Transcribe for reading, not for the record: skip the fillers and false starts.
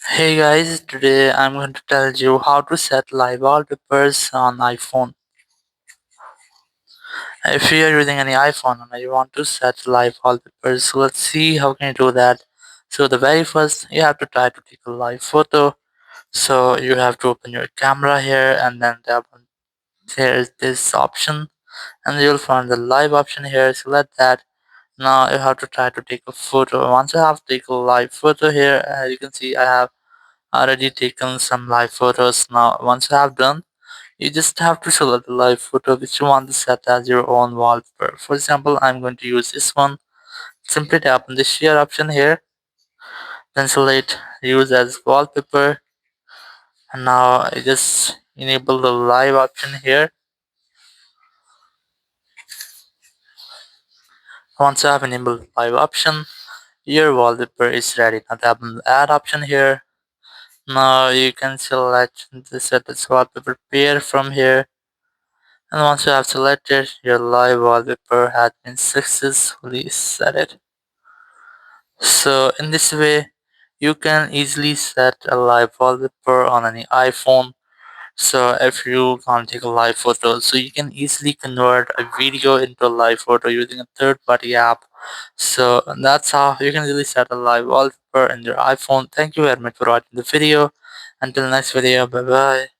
Hey guys, today I'm going to tell you how to set live wallpapers on iPhone. If you are using any iPhone and you want to set live wallpapers, so let's see how can you do that. So the very first, you have to try to take a live photo. So you have to open your camera here and then tap on here is this option and you'll find the live option here. Select that. Now you have to try to take a photo. Once you have to take a live photo here, you can see I have already taken some live photos. Now once you have done, you just have to select the live photo which you want to set as your own wallpaper. For example, I'm going to use this one. Simply tap on the share option here, then select use as wallpaper, and now I just enable the live option here. Once you have enabled the live option, your wallpaper is ready. Now tap on the add option here. Now you can select the set as wallpaper pair from here. And once you have selected, your live wallpaper has been successfully set. So in this way, you can easily set a live wallpaper on any iPhone. So if you can't take a live photo, so you can easily convert a video into a live photo using a third-party app. So that's how you can really set a live wallpaper in your iPhone. Thank you very much for watching the video. Until next video, bye bye.